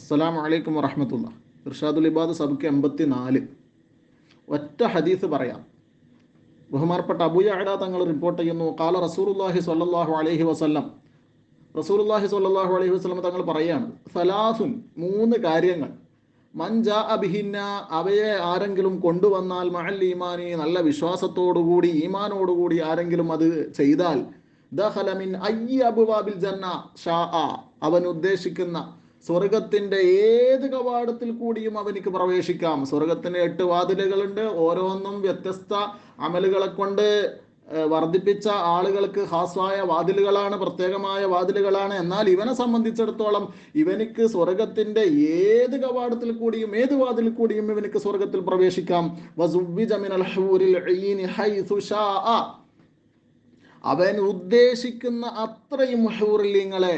അസ്സലാമു അലൈക്കും വറഹ്മത്തുള്ളാഹി. ഇർഷാദുൽ ഇബാദ് സബ്ക്ക് 84. ഒറ്റ ഹദീസ് പറയാം. ബഹുമാനപ്പെട്ട അബൂ യഅ്ല തങ്ങൾ റിപ്പോർട്ട് ചെയ്യുന്നു, ഖാല റസൂലുള്ളാഹി സ്വല്ലല്ലാഹു അലൈഹി വസല്ലം, റസൂലുള്ളാഹി സ്വല്ലല്ലാഹു അലൈഹി വസല്ലം തങ്ങൾ പറയാണ്, സലാസുൻ, 3 കാര്യങ്ങൾ, മൻ ജാഅ ബിഹിന്ന, അവയെ ആരെങ്കിലും കൊണ്ടുവന്നാൽ, മഅൽ ഈമാനി, നല്ല വിശ്വാസത്തോടുകൂടി ഈമാനോടുകൂടി ആരെങ്കിലും അത് ചെയ്താൽ, ദഖല മിൻ അയ്യി അബ്വാബിൽ ജന്ന ഷാഅ, അവൻ ഉദ്ദേശിക്കുന്ന സ്വർഗത്തിന്റെ ഏത് കവാടത്തിൽ കൂടിയും അവനിക്ക് പ്രവേശിക്കാം. സ്വർഗത്തിന് 8 വാതിലുകളുണ്ട്. ഓരോന്നും വ്യത്യസ്ത അമലുകളെ കൊണ്ട് വർദ്ധിപ്പിച്ച ആളുകൾക്ക് ഖാസ്വായ വാതിലുകളാണ്, പ്രത്യേകമായ വാതിലുകളാണ്. എന്നാൽ ഇവനെ സംബന്ധിച്ചിടത്തോളം ഇവനിക്ക് സ്വർഗത്തിന്റെ ഏത് കവാടത്തിൽ കൂടിയും ഏത് വാതിൽ കൂടിയും ഇവനിക്ക് സ്വർഗത്തിൽ പ്രവേശിക്കാം. വസുബ്ബിജ മിനൽ ഹൂരിൽ ഐനി ഹൈസു ശാഅ, അവൻ ഉദ്ദേശിക്കുന്ന അത്രയും ഹൂറിലിങ്ങളെ,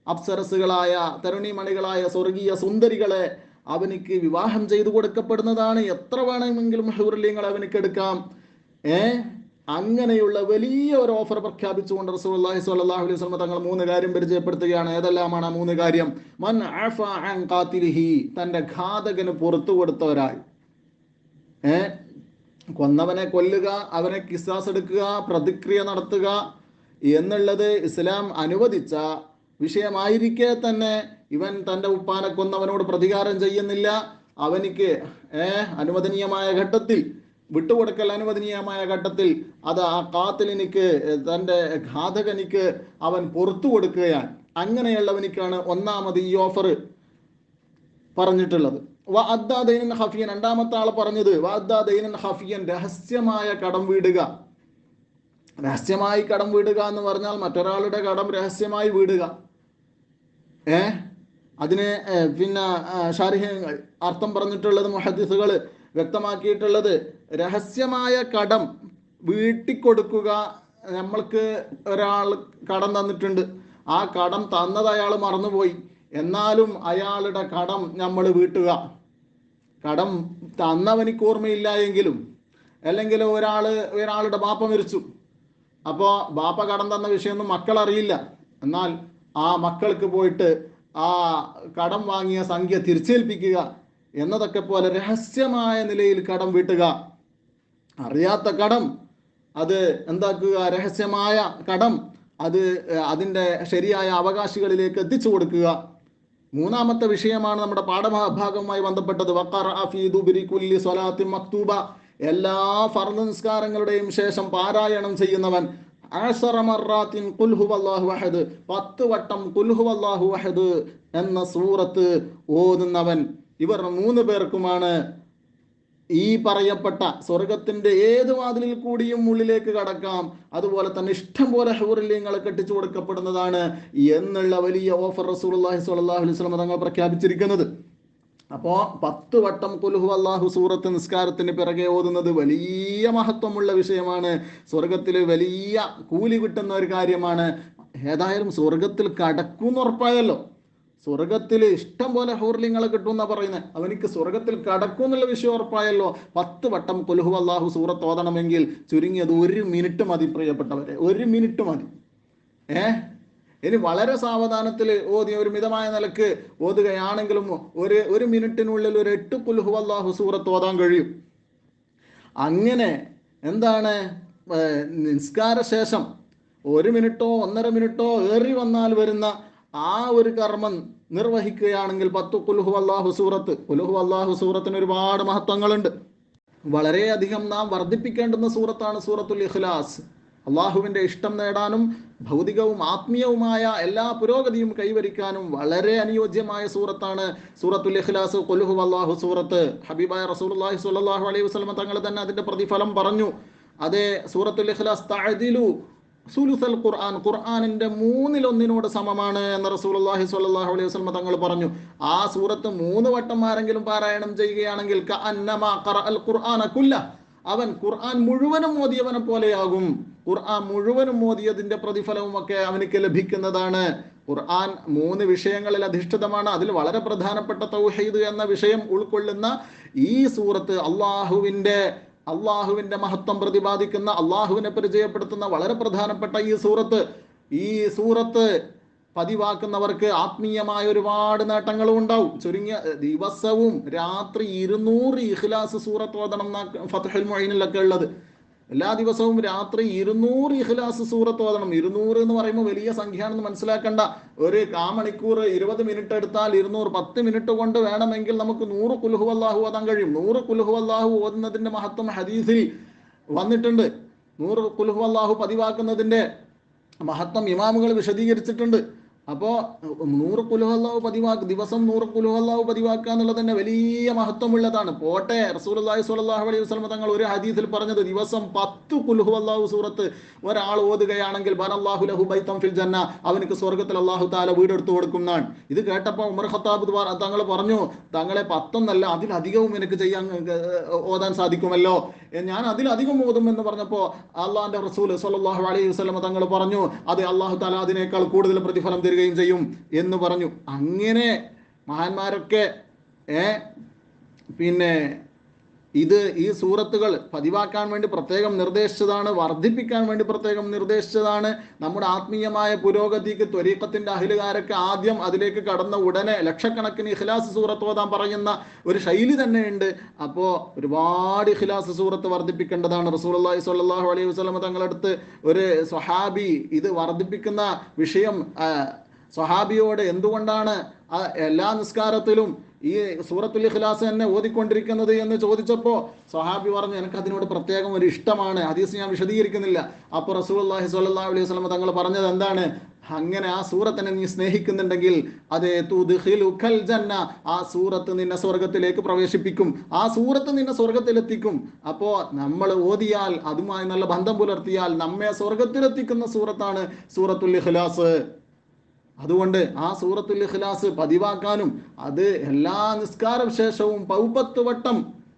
അപ്സരസുകളായ തരുണിമണികളായ സ്വർഗീയ സുന്ദരികളെ അവനിക്ക് വിവാഹം ചെയ്തു കൊടുക്കപ്പെടുന്നതാണ്. എത്ര വേണമെങ്കിലും ഹൂറിലിങ്ങളെ അവനിക്ക് എടുക്കാം. അങ്ങനെയുള്ള വലിയ ഒരു ഓഫർ പ്രഖ്യാപിച്ചുകൊണ്ട് റസൂലുള്ളാഹി സ്വല്ലല്ലാഹു അലൈഹി വസല്ലം തങ്ങൾ 3 കാര്യം പരിചയപ്പെടുത്തുകയാണ്. ഏതെല്ലാമാണ് ആ 3 കാര്യം? മൻ അഫ അൻ ഖാതിലിഹി, തന്റെ ഘാതകന് പുറത്തു കൊടുത്ത ഒരാൾ. കൊന്നവനെ കൊല്ലുക, അവനെ കിസാസ് എടുക്കുക, പ്രതിക്രിയ നടത്തുക എന്നുള്ളത് ഇസ്ലാം അനുവദിച്ച വിഷയമായിരിക്കെ തന്നെ ഇവൻ തൻ്റെ ഉപ്പാനെ കൊന്നവനോട് പ്രതികാരം ചെയ്യുന്നില്ല. അവനിക്ക് അനുവദനീയമായ ഘട്ടത്തിൽ, വിട്ടുകൊടുക്കൽ അനുവദനീയമായ ഘട്ടത്തിൽ അത് ആ ഖാതിലിനിക്ക്, തൻ്റെ ഘാതകനിക്ക് അവൻ പുറത്തു കൊടുക്കുകയാണ്. അങ്ങനെയുള്ളവനിക്കാണ് ഒന്നാമത് ഈ ഓഫർ പറഞ്ഞിട്ടുള്ളത്. വഅദ്ദാദൈനൻ ഖഫിയൻ, രണ്ടാമത്തെ ആളെ പറഞ്ഞത് വഅദ്ദാദൈനൻ ഖഫിയൻ, രഹസ്യമായ കടം വീടുക. രഹസ്യമായി കടം വീടുക എന്ന് പറഞ്ഞാൽ മറ്റൊരാളുടെ കടം രഹസ്യമായി വീടുക. അതിന് പിന്നെ ശാരിഹ്യങ്ങൾ അർത്ഥം പറഞ്ഞിട്ടുള്ളത്, മുഹദ്ദിസുകൾ വ്യക്തമാക്കിയിട്ടുള്ളത്, രഹസ്യമായ കടം വീട്ടിക്കൊടുക്കുക. നമ്മൾക്ക് ഒരാൾ കടം തന്നിട്ടുണ്ട്, ആ കടം തന്നത് അയാൾ മറന്നുപോയി, എന്നാലും അയാളുടെ കടം നമ്മൾ വീട്ടുക. കടം തന്നവനിക്ക് ഓർമ്മയില്ല എങ്കിലും, അല്ലെങ്കിൽ ഒരാളുടെ ബാപ്പ മരിച്ചു, അപ്പോൾ ബാപ്പ കടം തന്ന വിഷയമൊന്നും മക്കൾ അറിയില്ല, എന്നാൽ ആ മക്കൾക്ക് പോയിട്ട് ആ കടം വാങ്ങിയ സംഖ്യ തിരിച്ചേൽപ്പിക്കുക എന്നതൊക്കെ പോലെ രഹസ്യമായ നിലയിൽ കടം വീട്ടുക. അറിയാത്ത കടം അത് എന്താക്കുക? രഹസ്യമായ കടം അത് അതിൻ്റെ ശരിയായ അവകാശികളിലേക്ക് എത്തിച്ചു കൊടുക്കുക. മൂന്നാമത്തെ വിഷയമാണ് നമ്മുടെ പാഠഭാഗവുമായി ബന്ധപ്പെട്ടത്. വഖറഅ ഫീ ദുബരി കുല്ലി സ്വലാത്തിൻ മക്തൂബ, എല്ലാ ഫർദ് നിസ്കാരങ്ങളുടെയും ശേഷം പാരായണം ചെയ്യുന്നവൻ 10 മർറാത്തിൻ ഖുൽ ഹുവല്ലാഹു അഹദ്, 10 വട്ടം ഖുൽ ഹുവല്ലാഹു അഹദ് എന്ന സൂറത്ത് ഓതുന്നവൻ. ഇവർ 3 പേർക്കുമാണ് ഈ പറയപ്പെട്ട സ്വർഗത്തിന്റെ ഏത് വാതിലിൽ കൂടിയും ഉള്ളിലേക്ക് കടക്കാം, അതുപോലെ തന്നെ ഇഷ്ടം പോലെ ഹൂറിലിങ്ങളെ കെട്ടിച്ചു കൊടുക്കപ്പെടുന്നതാണ് എന്നുള്ള വലിയ ഓഫർ റസൂലുള്ളാഹി സ്വല്ലല്ലാഹു അലൈഹി വസല്ലം തങ്ങൾ പ്രഖ്യാപിച്ചിരിക്കുന്നത്. അപ്പോൾ 10 വട്ടം ഖുൽ ഹുവല്ലാഹു സൂറത്ത് നിസ്കാരത്തിന് പിറകെ ഓതുന്നത് വലിയ മഹത്വമുള്ള വിഷയമാണ്. സ്വർഗത്തിൽ വലിയ കൂലി കിട്ടുന്ന ഒരു കാര്യമാണ്. ഏതായാലും സ്വർഗത്തിൽ കടക്കൂന്ന് ഉറപ്പായല്ലോ. സ്വർഗത്തിൽ ഇഷ്ടം പോലെ ഹൂർലിങ്ങളെ കിട്ടും എന്നാ പറയുന്നത്. അവനിക്ക് സ്വർഗത്തിൽ കടക്കും എന്നുള്ള വിഷയം ഉറപ്പായല്ലോ. 10 വട്ടം ഖുൽ ഹുവല്ലാഹു സൂറത്ത് ഓതണമെങ്കിൽ ചുരുങ്ങിയത് 1 മിനിറ്റ് മതി പ്രിയപ്പെട്ടവരെ, 1 മിനിറ്റ് മതി. ഇനി വളരെ സാവധാനത്തിൽ ഓതി ഒരു മിതമായ നിലക്ക് ഓതുകയാണെങ്കിലും ഒരു മിനിറ്റിനുള്ളിൽ ഒരു 8 ഖുൽ ഹുവല്ലാഹു സൂറത്ത് ഓതാൻ കഴിയും. അങ്ങനെ എന്താണ്, നിസ്കാര ശേഷം 1 മിനിറ്റോ 1.5 മിനിറ്റോ ഏറി വന്നാൽ വരുന്ന ആ ഒരു കർമ്മം നിർവഹിക്കുകയാണെങ്കിൽ 10 ഖുൽ ഹുവല്ലാഹു സൂറത്ത്. ഖുൽ ഹുവല്ലാഹു സൂറത്തിന് ഒരുപാട് മഹത്വങ്ങളുണ്ട്. വളരെയധികം നാം വർദ്ധിപ്പിക്കേണ്ടുന്ന സൂറത്താണ് സൂറത്തുൽ ഇഖ്ലാസ്. അള്ളാഹുവിൻ്റെ ഇഷ്ടം നേടാനും ഭൗതികവും ആത്മീയവുമായ എല്ലാ പുരോഗതിയും കൈവരിക്കാനും വളരെ അനുയോജ്യമായ സൂറത്താണ് സൂറത്തുൽ ഇഖ്ലാസ്, ഖുൽ ഹുവല്ലാഹു സൂറത്ത്. ഹബീബായ റസൂലുള്ളാഹി സ്വല്ലല്ലാഹു അലൈഹി വസല്ലം തങ്ങൾ തന്നെ അതിൻ്റെ പ്രതിഫലം പറഞ്ഞു. അതേ സൂറത്തുൽ ഇഖ്ലാസ് തഅദിലു സുലുസൽ ഖുർആൻ, ഖുർആനിന്റെ 1/3 സമമാണ് എന്ന് റസൂലുള്ളാഹി സ്വല്ലല്ലാഹു അലൈഹി വസല്ലം തങ്ങൾ പറഞ്ഞു. ആ സൂറത്ത് 3 വട്ടം ആരെങ്കിലും പാരായണം ചെയ്യുകയാണെങ്കിൽ കഅന്നമാ ഖറഅൽ ഖുർആന കുല്ല, അവൻ ഖുർആൻ മുഴുവനും ഓതിയവനെ പോലെയാകും. ഖുർആൻ മുഴുവനും ഓതിയതിന്റെ പ്രതിഫലവും ഒക്കെ അവനിക്ക് ലഭിക്കുന്നതാണ്. ഖുർആൻ 3 വിഷയങ്ങളിൽ അധിഷ്ഠിതമാണ്. അതിൽ വളരെ പ്രധാനപ്പെട്ട തൗഹീദ് എന്ന വിഷയം ഉൾക്കൊള്ളുന്ന ഈ സൂറത്ത് അള്ളാഹുവിന്റെ മഹത്വം പ്രതിപാദിക്കുന്ന, അള്ളാഹുവിനെ പരിചയപ്പെടുത്തുന്ന വളരെ പ്രധാനപ്പെട്ട ഈ സൂറത്ത് പതിവാക്കുന്നവർക്ക് ആത്മീയമായ ഒരുപാട് നേട്ടങ്ങളും ഉണ്ടാവും. ചുരുങ്ങിയ ദിവസവും രാത്രി 200 ഇഖ്ലാസ് സൂറത്ത് ഓതണം എന്നാ ഫത്ഹുൽ മുഈനിലൊക്കെ ഉള്ളത്. എല്ലാ ദിവസവും രാത്രി 200 ഇഖ്ലാസ് സൂറത്ത് ഓതണം. 200 എന്ന് പറയുമ്പോൾ വലിയ സംഖ്യയാണെന്ന് മനസ്സിലാക്കണ്ട. ഒരു കാമണിക്കൂർ 20 മിനിറ്റ് എടുത്താൽ 200 10 മിനിറ്റ് കൊണ്ട് വേണമെങ്കിൽ നമുക്ക് 100 ഖുൽ ഹുവല്ലാഹു ഓതാൻ കഴിയും. 100 ഖുൽ ഹുവല്ലാഹു ഓതുന്നതിന്റെ മഹത്വം ഹദീസിൽ വന്നിട്ടുണ്ട്. 100 ഖുൽ ഹുവല്ലാഹു പതിവാക്കുന്നതിന്റെ മഹത്വം ഇമാമുകൾ വിശദീകരിച്ചിട്ടുണ്ട്. അപ്പോൾ 100 ഖുൽ ഹുവല്ലാഹു ദിവസം 100 ഖുൽ ഹുവല്ലാഹു പതിവാക്കുക എന്നുള്ളത് തന്നെ വലിയ മഹത്വമുള്ളതാണ്. പോട്ടെ, റസൂലുള്ളാഹി സ്വല്ലല്ലാഹു അലൈഹി വസല്ലം തങ്ങൾ ഒരു ഹദീസിൽ പറഞ്ഞത് ദിവസം 10 ഖുൽ ഹുവല്ലാഹു സൂറത്ത് ഒരാൾ ഓതുകയാണെങ്കിൽ ബനല്ലാഹു ലഹു ബൈതൻ ഫിൽ ജന്ന, അവനക്ക് സ്വർഗ്ഗത്തിൽ അല്ലാഹു തആല വീടെടുത്തു കൊടുക്കുന്നതാണ്. ഇത് കേട്ടപ്പോൾ ഉമർ ഖത്താബ് തങ്ങൾ പറഞ്ഞു, തങ്ങളെ 10 എന്നല്ല അതിലധികവും എനിക്ക് ചെയ്യാൻ ഓതാൻ സാധിക്കുമല്ലോ, ഞാൻ അതിലധികം ഓതും എന്ന് പറഞ്ഞപ്പോൾ അള്ളാഹിന്റെ റസൂൽ സ്വല്ലല്ലാഹു അലൈഹി വസല്ലം തങ്ങൾ പറഞ്ഞു, അത് അല്ലാഹു തആല അതിനേക്കാൾ കൂടുതൽ പ്രതിഫലം തരികയും ചെയ്യും എന്ന് പറഞ്ഞു. അങ്ങനെ മഹാന്മാരൊക്കെ പിന്നെ ഈ സൂറത്തുകൾ പതിവാക്കാൻ വേണ്ടി പ്രത്യേകം നിർദ്ദേശിച്ചതാണ്, വർദ്ധിപ്പിക്കാൻ വേണ്ടി പ്രത്യേകം നിർദ്ദേശിച്ചതാണ്. നമ്മുടെ ആത്മീയമായ പുരോഗതിക്ക് ത്വരീഖത്തിന്റെ അഹ്ലുകാരൊക്കെ ആദ്യം അതിലേക്ക് കടന്ന ഉടനെ ലക്ഷക്കണക്കിന് ഇഖ്ലാസ് സൂറത്ത് ഓതാൻ പറയുന്ന ഒരു ശൈലി തന്നെയുണ്ട്. അപ്പോൾ ഒരുപാട് ഇഖ്ലാസ് സൂറത്ത് വർദ്ധിപ്പിക്കേണ്ടതാണ്. റസൂലുള്ളാഹി സ്വല്ലല്ലാഹു അലൈഹി വസല്ലം തങ്ങളടുത്ത് ഒരു സ്വഹാബി ഇത് വർദ്ധിപ്പിക്കുന്ന വിഷയം സ്വഹാബിയോട് എന്തുകൊണ്ടാണ് എല്ലാ നിസ്കാരത്തിലും ഈ സൂറത്തുൽ ഇഖ്ലാസ് തന്നെ ഓതിക്കൊണ്ടിരിക്കുന്നത് എന്ന് ചോദിച്ചപ്പോൾ സ്വഹാബി പറഞ്ഞു, എനിക്ക് അതിനോട് പ്രത്യേകം ഒരു ഇഷ്ടമാണ്. ഹദീസ് ഞാൻ വിശദീകരിക്കുന്നില്ല. അപ്പോൾ റസൂലുള്ളാഹി സ്വല്ലല്ലാഹു അലൈഹി വസല്ലം തങ്ങൾ പറഞ്ഞത് എന്താണ്? അങ്ങനെ ആ സൂറത്തിനെ നീ സ്നേഹിക്കുന്നുണ്ടെങ്കിൽ അത് തുദ്ഖിലുകൽ ജന്ന, ആ സൂറത്ത് നിന്നെ സ്വർഗത്തിലേക്ക് പ്രവേശിപ്പിക്കും, ആ സൂറത്ത് നിന്നെ സ്വർഗത്തിലെത്തിക്കും. അപ്പോൾ നമ്മൾ ഓതിയാൽ അതുമായി നല്ല ബന്ധം പുലർത്തിയാൽ നമ്മെ സ്വർഗത്തിലെത്തിക്കുന്ന സൂറത്താണ് സൂറത്തുൽ ഇഖ്ലാസ്. അതുകൊണ്ട് ആ സൂറത്തുൽ ഇഖ്ലാസ് പതിവാക്കാനും അത് എല്ലാ നിസ്കാര ശേഷവും 10 വട്ടം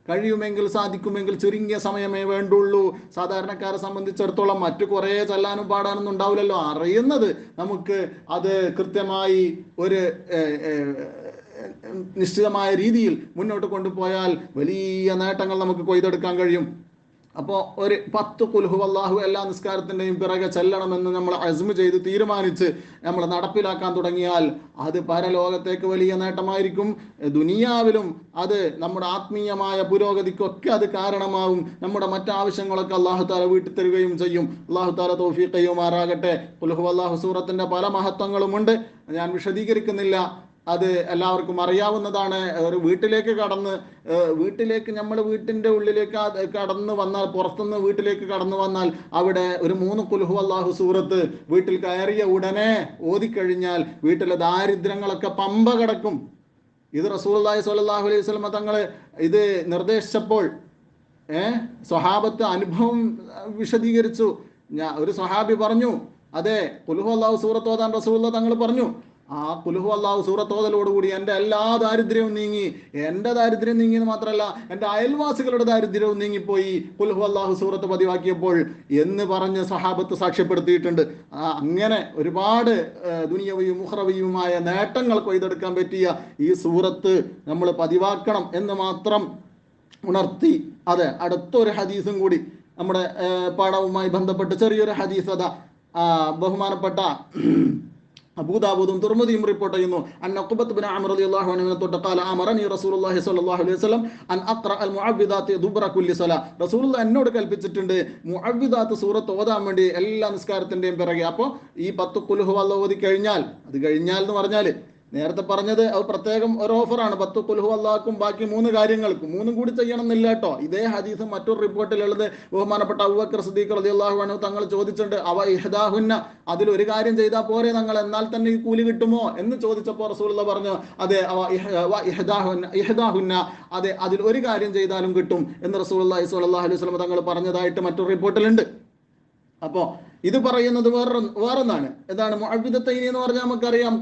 കഴിയുമെങ്കിൽ സാധിക്കുമെങ്കിൽ ചുരുങ്ങിയ സമയമേ വേണ്ടുള്ളൂ. സാധാരണക്കാരെ സംബന്ധിച്ചിടത്തോളം മറ്റു കുറേ ചൊല്ലാനും പാടാനൊന്നും ഉണ്ടാവില്ലല്ലോ. അറിയുന്നത് നമുക്ക് അത് കൃത്യമായി ഒരു നിശ്ചിതമായ രീതിയിൽ മുന്നോട്ട് കൊണ്ടുപോയാൽ വലിയ നേട്ടങ്ങൾ നമുക്ക് കൊയ്തെടുക്കാൻ കഴിയും. അപ്പോൾ ഒരു 10 ഖുൽ ഹുവല്ലാഹു എല്ലാ നിസ്കാരത്തിൻ്റെയും പിറകെ ചെല്ലണമെന്ന് നമ്മൾ അസ്മ ചെയ്ത് തീരുമാനിച്ച് നമ്മൾ നടപ്പിലാക്കാൻ തുടങ്ങിയാൽ അത് പരലോകത്തേക്ക് വലിയ നേട്ടമായിരിക്കും. ദുനിയാവിലും അത് നമ്മുടെ ആത്മീയമായ പുരോഗതിക്കൊക്കെ അത് കാരണമാവും. നമ്മുടെ മറ്റാവശ്യങ്ങളൊക്കെ അല്ലാഹു തആല വീട്ടിത്തരുകയും ചെയ്യും. അല്ലാഹു തആല തൗഫീഖ് ചെയ്യുമാറാകട്ടെ. ഖുൽ ഹുവല്ലാഹു സൂറത്തിന്റെ പല മഹത്വങ്ങളുമുണ്ട്, ഞാൻ വിശദീകരിക്കുന്നില്ല. അത് എല്ലാവർക്കും അറിയാവുന്നതാണ്. ഒരു വീട്ടിലേക്ക് നമ്മൾ വീട്ടിൻ്റെ ഉള്ളിലേക്ക് കടന്നു വന്നാൽ, പുറത്തുനിന്ന് വീട്ടിലേക്ക് കടന്നു വന്നാൽ അവിടെ ഒരു 3 ഖുൽ ഹുവല്ലാഹു സൂറത്ത് വീട്ടിൽ കയറിയ ഉടനെ ഓതിക്കഴിഞ്ഞാൽ വീട്ടിലെ ദാരിദ്ര്യങ്ങളൊക്കെ പമ്പ കിടക്കും. ഇത് റസൂലുള്ളാഹി സ്വല്ലല്ലാഹു അലൈഹി വസല്ലം തങ്ങൾ ഇത് നിർദ്ദേശിച്ചപ്പോൾ സ്വഹാബത്ത് അനുഭവം വിശദീകരിച്ചു. ഒരു സ്വഹാബി പറഞ്ഞു, അതെ ഖുൽ ഹുവല്ലാഹു സൂറത്ത് ഓതാൻ റസൂലുള്ളാഹി തങ്ങൾ പറഞ്ഞു, ആ ഖുൽ ഹുവല്ലാഹു സൂറത്ത് ഓതലോടുകൂടി എൻ്റെ എല്ലാ ദാരിദ്ര്യവും നീങ്ങി, എൻ്റെ ദാരിദ്ര്യം നീങ്ങിയെന്ന് മാത്രമല്ല എൻ്റെ അയൽവാസികളുടെ ദാരിദ്ര്യവും നീങ്ങിപ്പോയി ഖുൽ ഹുവല്ലാഹു സൂറത്ത് പതിവാക്കിയപ്പോൾ എന്ന് പറഞ്ഞ് സഹാബത്ത് സാക്ഷ്യപ്പെടുത്തിയിട്ടുണ്ട്. അങ്ങനെ ഒരുപാട് ദുനിയവിയും ഉഖ്റവിയുമായ നേട്ടങ്ങൾ കൊയ്തെടുക്കാൻ പറ്റിയ ഈ സൂറത്ത് നമ്മൾ പതിവാക്കണം എന്ന് മാത്രം ഉണർത്തി. അതെ, അടുത്തൊരു ഹദീസും കൂടി നമ്മുടെ പാഠവുമായി ബന്ധപ്പെട്ട് ചെറിയൊരു ഹദീസ്. അതാ ബഹുമാനപ്പെട്ട അബൂദാവൂദും തുർമുദിയും റിപ്പോർട്ട് ചെയ്യുന്നു. അൻ ഉഖബത്ത് ബിൻ അംർ റളിയല്ലാഹു അൻഹു തൊട്ട് ഖാല അമറനി റസൂലുള്ളാഹി സ്വല്ലല്ലാഹു അലൈഹി വസല്ലം അൻ അഖറ അൽ മുഅവ്വിദാത്തി ദുബ്ര കുല്ലി സലാ. റസൂലുള്ളാഹി എന്നോട് കൽപ്പിച്ചിട്ടുണ്ട് മുഅവ്വിദാത്ത് സൂറത്ത് ഓതാൻ വേണ്ടി എല്ലാ നിസ്കാരത്തിന്റെയും പിറകെ. അപ്പോൾ ഈ 10 ഖുൽ ഹുവല്ലാഹു ഓതി കഴിഞ്ഞാൽ, അത് കഴിഞ്ഞാൽ എന്ന് പറഞ്ഞാൽ നേരത്തെ പറഞ്ഞത് അത് പ്രത്യേകം ഒരു ഓഫറാണ്. 10 ഖുൽ ഹുവല്ലാഹുക്കും ബാക്കി 3 കാര്യങ്ങൾക്കും 3 കൂടി ചെയ്യണം എന്നില്ല കേട്ടോ. ഇതേ ഹദീസ് മറ്റൊരു റിപ്പോർട്ടിലുള്ളത് ബഹുമാനപ്പെട്ട അബൂബക്കർ സിദ്ദീഖ് റളിയല്ലാഹു അൻഹു തങ്ങൾ ചോദിച്ചിട്ടുണ്ട്, അവ ഇഹ്ദാഹുന്ന, അതിൽ ഒരു കാര്യം ചെയ്താൽ പോരെ തങ്ങൾ, എന്നാൽ തന്നെ ഈ കൂലി കിട്ടുമോ എന്ന് ചോദിച്ചപ്പോൾ റസൂലുള്ളാഹി പറഞ്ഞു, അതെ ഇഹ്ദാഹുന്ന, അതെ അതിൽ ഒരു കാര്യം ചെയ്താലും കിട്ടും എന്ന് റസൂലുള്ളാഹി സ്വല്ലല്ലാഹു അലൈഹി വസല്ലം തങ്ങൾ പറഞ്ഞതായിട്ട് മറ്റൊരു റിപ്പോർട്ടിലുണ്ട്. അപ്പോൾ ഇത് പറയുന്നത് വേറൊന്നാണ്. എന്താണ് മുഅവ്വിദത്തൈനി എന്ന് പറഞ്ഞാൽ നമുക്കറിയാം,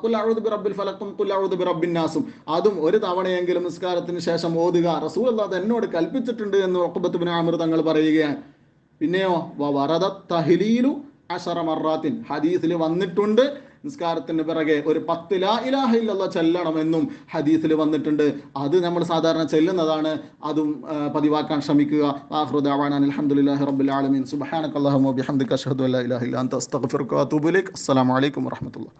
ഖുൽ അഊദു ബിറബ്ബിൽ ഫലഖും ഖുൽ അഊദു ബിറബ്ബിൻ നാസും. അതും ഒരു തവണയെങ്കിലും നിസ്കാരത്തിന് ശേഷം ഓതുക റസൂലുള്ളാഹി എന്നോട് കൽപ്പിച്ചിട്ടുണ്ട് എന്ന് ഉഖബത്ത് ബിൻ അംർ തങ്ങൾ പറയുകയാണ്. പിന്നെയോ വറദ തഹ്ലീലു 10 മർറാത്തിൻ, ഹദീസിൽ വന്നിട്ടുണ്ട് നിസ്കാരത്തിന് പിറകെ ഒരു 10 ലാ ഇലാഹ ഇല്ലല്ലാഹ് ചെല്ലണമെന്നും ഹദീസിൽ വന്നിട്ടുണ്ട്. അത് നമ്മൾ സാധാരണ ചെല്ലുന്നതാണ്. അതും പതിവാക്കാൻ ശ്രമിക്കുക. ആഖിറു ദഅവാനാ അൽഹംദുലില്ലാഹി റബ്ബിൽ ആലമീൻ. സുബ്ഹാനകല്ലാഹുമ്മ വബിഹംദിക അഷ്ഹദു അല്ലാ ഇലാഹ ഇല്ലാ അൻത അസ്തഗ്ഫിറുക വഅതൂബു ഇലൈക്. അസ്സലാമു അലൈക്കും വറഹ്മത്തുള്ളാഹി.